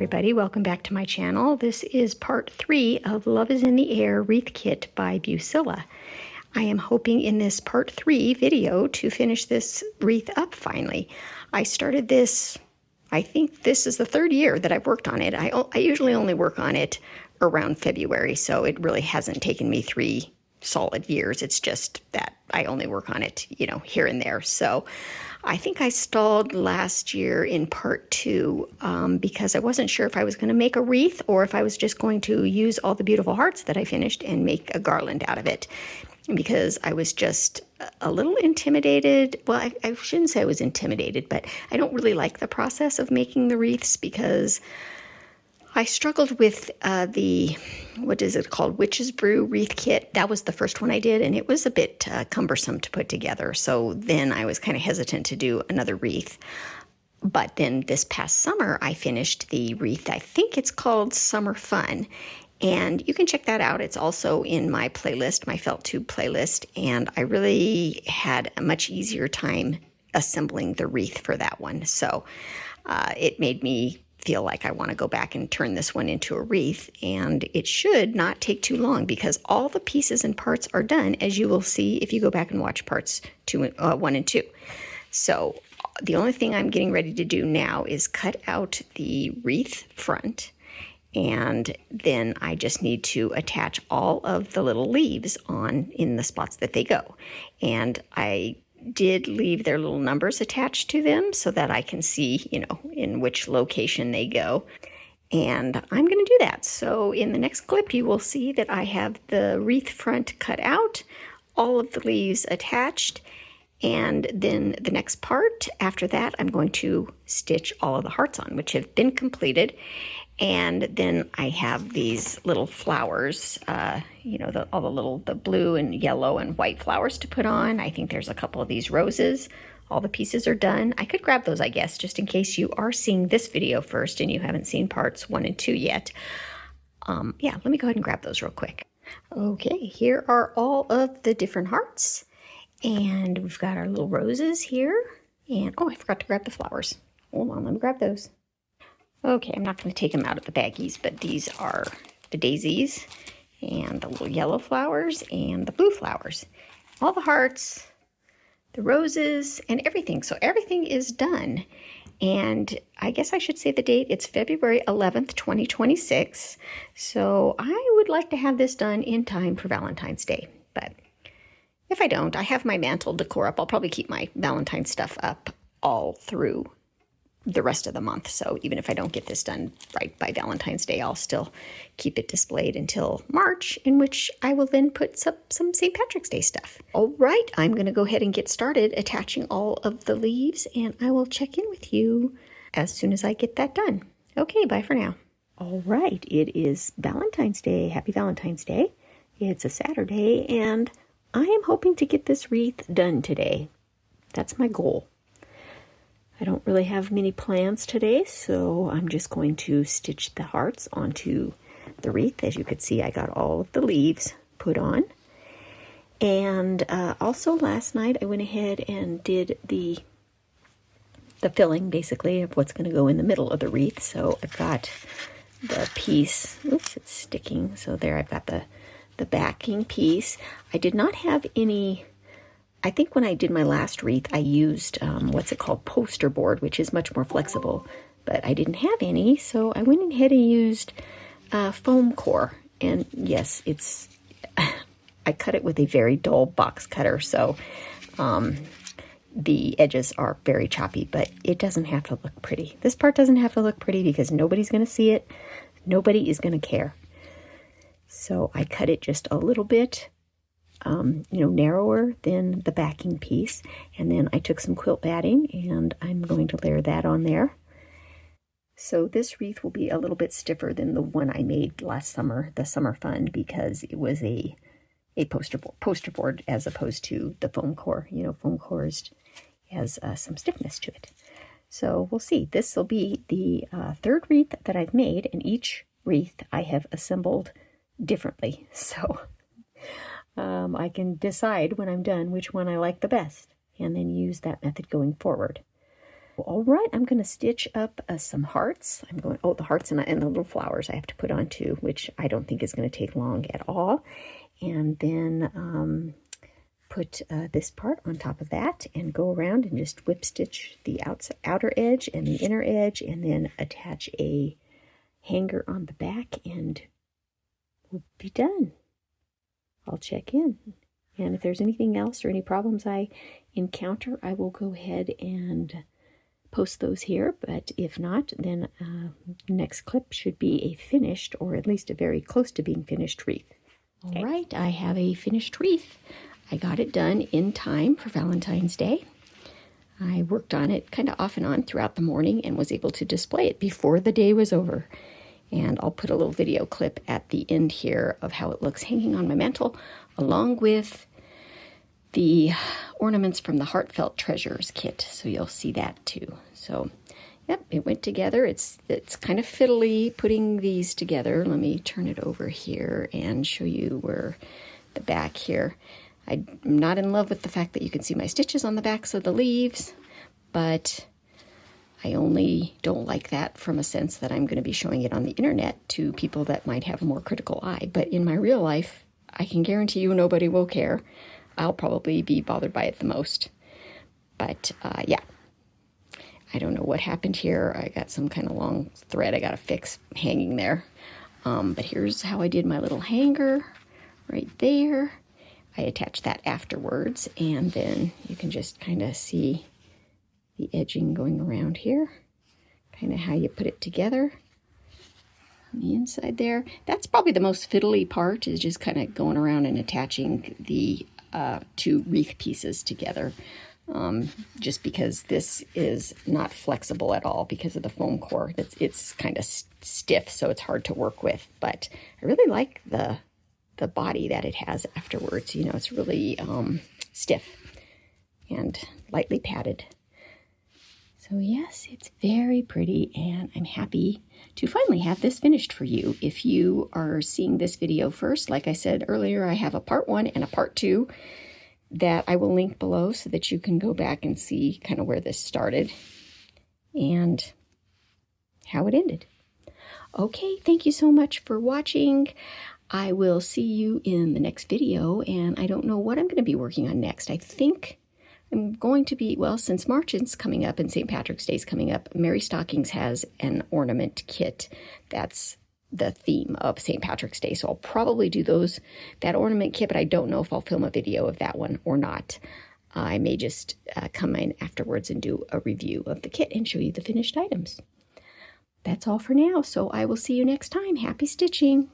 everybody, welcome back to my channel. This is part 3 of Love is in the Air Wreath Kit by Bucilla. I am hoping in this part 3 video to finish this wreath up finally. I started this, I think this is the 3rd year that I've worked on it. I usually only work on it around February, so it really hasn't taken me 3 solid years. It's just that I only work on it, here and there. So I think I stalled last year in part 2 because I wasn't sure if I was going to make a wreath or if I was just going to use all the beautiful hearts that I finished and make a garland out of it. Because I was just a little intimidated. Well, I shouldn't say I was intimidated, but I don't really like the process of making the wreaths because I struggled with what is it called? Witch's Brew Wreath Kit. That was the first one I did, and it was a bit cumbersome to put together. So then I was kind of hesitant to do another wreath. But then this past summer, I finished the wreath. I think it's called Summer Fun. And you can check that out. It's also in my playlist, my FeltTube playlist. And I really had a much easier time assembling the wreath for that one. So it made me feel like I want to go back and turn this one into a wreath, and it should not take too long because all the pieces and parts are done, as you will see if you go back and watch parts 1 and 2. So the only thing I'm getting ready to do now is cut out the wreath front, and then I just need to attach all of the little leaves on in the spots that they go. And I did leave their little numbers attached to them so that I can see, in which location they go. And I'm going to do that. So in the next clip, you will see that I have the wreath front cut out, all of the leaves attached, and then the next part after that, I'm going to stitch all of the hearts on, which have been completed. And then I have these little flowers, all the blue and yellow and white flowers to put on. I think there's a couple of these roses. All the pieces are done. I could grab those, I guess, just in case you are seeing this video first and you haven't seen parts 1 and 2 yet. Let me go ahead and grab those real quick. Okay, here are all of the different hearts. And we've got our little roses here. And, I forgot to grab the flowers. Hold on, let me grab those. Okay, I'm not going to take them out of the baggies, but these are the daisies and the little yellow flowers and the blue flowers. All the hearts, the roses, and everything. So everything is done. And I guess I should say the date. It's February 11th, 2026. So I would like to have this done in time for Valentine's Day. But if I don't, I have my mantle decor up. I'll probably keep my Valentine's stuff up all through the rest of the month. So even if I don't get this done right by Valentine's Day, I'll still keep it displayed until March, in which I will then put some St. Patrick's Day stuff. All right, I'm going to go ahead and get started attaching all of the leaves, and I will check in with you as soon as I get that done. Okay, bye for now. All right, it is Valentine's Day. Happy Valentine's Day. It's a Saturday, and I am hoping to get this wreath done today. That's my goal. I don't really have many plans today, so I'm just going to stitch the hearts onto the wreath. As you could see, I got all of the leaves put on. And also last night, I went ahead and did the filling, basically, of what's going to go in the middle of the wreath. So I've got the piece. Oops, it's sticking. So there, I've got the backing piece. I did not have any. I think when I did my last wreath, I used, what's it called, poster board, which is much more flexible, but I didn't have any, so I went ahead and used foam core, and yes, I cut it with a very dull box cutter, so the edges are very choppy, but it doesn't have to look pretty. This part doesn't have to look pretty because nobody's going to see it. Nobody is going to care. So I cut it just a little bit, narrower than the backing piece. And then I took some quilt batting and I'm going to layer that on there. So this wreath will be a little bit stiffer than the one I made last summer, the Summer Fun, because it was a poster board as opposed to the foam core. Foam core has some stiffness to it. So we'll see. This will be the 3rd wreath that I've made, and each wreath I have assembled differently. So I can decide when I'm done which one I like the best and then use that method going forward. All right, I'm going to stitch up some hearts. Oh, the hearts and the little flowers I have to put on too, which I don't think is going to take long at all. And then put this part on top of that and go around and just whip stitch the outer edge and the inner edge, and then attach a hanger on the back, and we'll be done. I'll check in. And if there's anything else or any problems I encounter, I will go ahead and post those here. But if not, then next clip should be a finished, or at least a very close to being finished wreath. Okay. All right, I have a finished wreath. I got it done in time for Valentine's Day. I worked on it kind of off and on throughout the morning and was able to display it before the day was over. And I'll put a little video clip at the end here of how it looks hanging on my mantle, along with the ornaments from the Heartfelt Treasures kit. So you'll see that too. So, yep, it went together. It's kind of fiddly putting these together. Let me turn it over here and show you where the back here. I'm not in love with the fact that you can see my stitches on the backs of the leaves, but I only don't like that from a sense that I'm going to be showing it on the internet to people that might have a more critical eye. But in my real life, I can guarantee you nobody will care. I'll probably be bothered by it the most. But yeah, I don't know what happened here. I got some kind of long thread I got to fix hanging there. But here's how I did my little hanger right there. I attached that afterwards, and then you can just kind of see the edging going around here, kind of how you put it together on the inside there. That's probably the most fiddly part, is just kind of going around and attaching the two wreath pieces together, just because this is not flexible at all because of the foam core. It's kind of stiff, so it's hard to work with, but I really like the body that it has afterwards. You know, it's really stiff and lightly padded. So yes, it's very pretty, and I'm happy to finally have this finished for you. If you are seeing this video first, like I said earlier, I have a part 1 and a part 2 that I will link below so that you can go back and see kind of where this started and how it ended. Okay, thank you so much for watching. I will see you in the next video, and I don't know what I'm going to be working on next. I think I'm going to be, well, since March is coming up and St. Patrick's Day is coming up, Merry Stockings has an ornament kit that's the theme of St. Patrick's Day. So I'll probably do that ornament kit, but I don't know if I'll film a video of that one or not. I may just come in afterwards and do a review of the kit and show you the finished items. That's all for now, so I will see you next time. Happy stitching!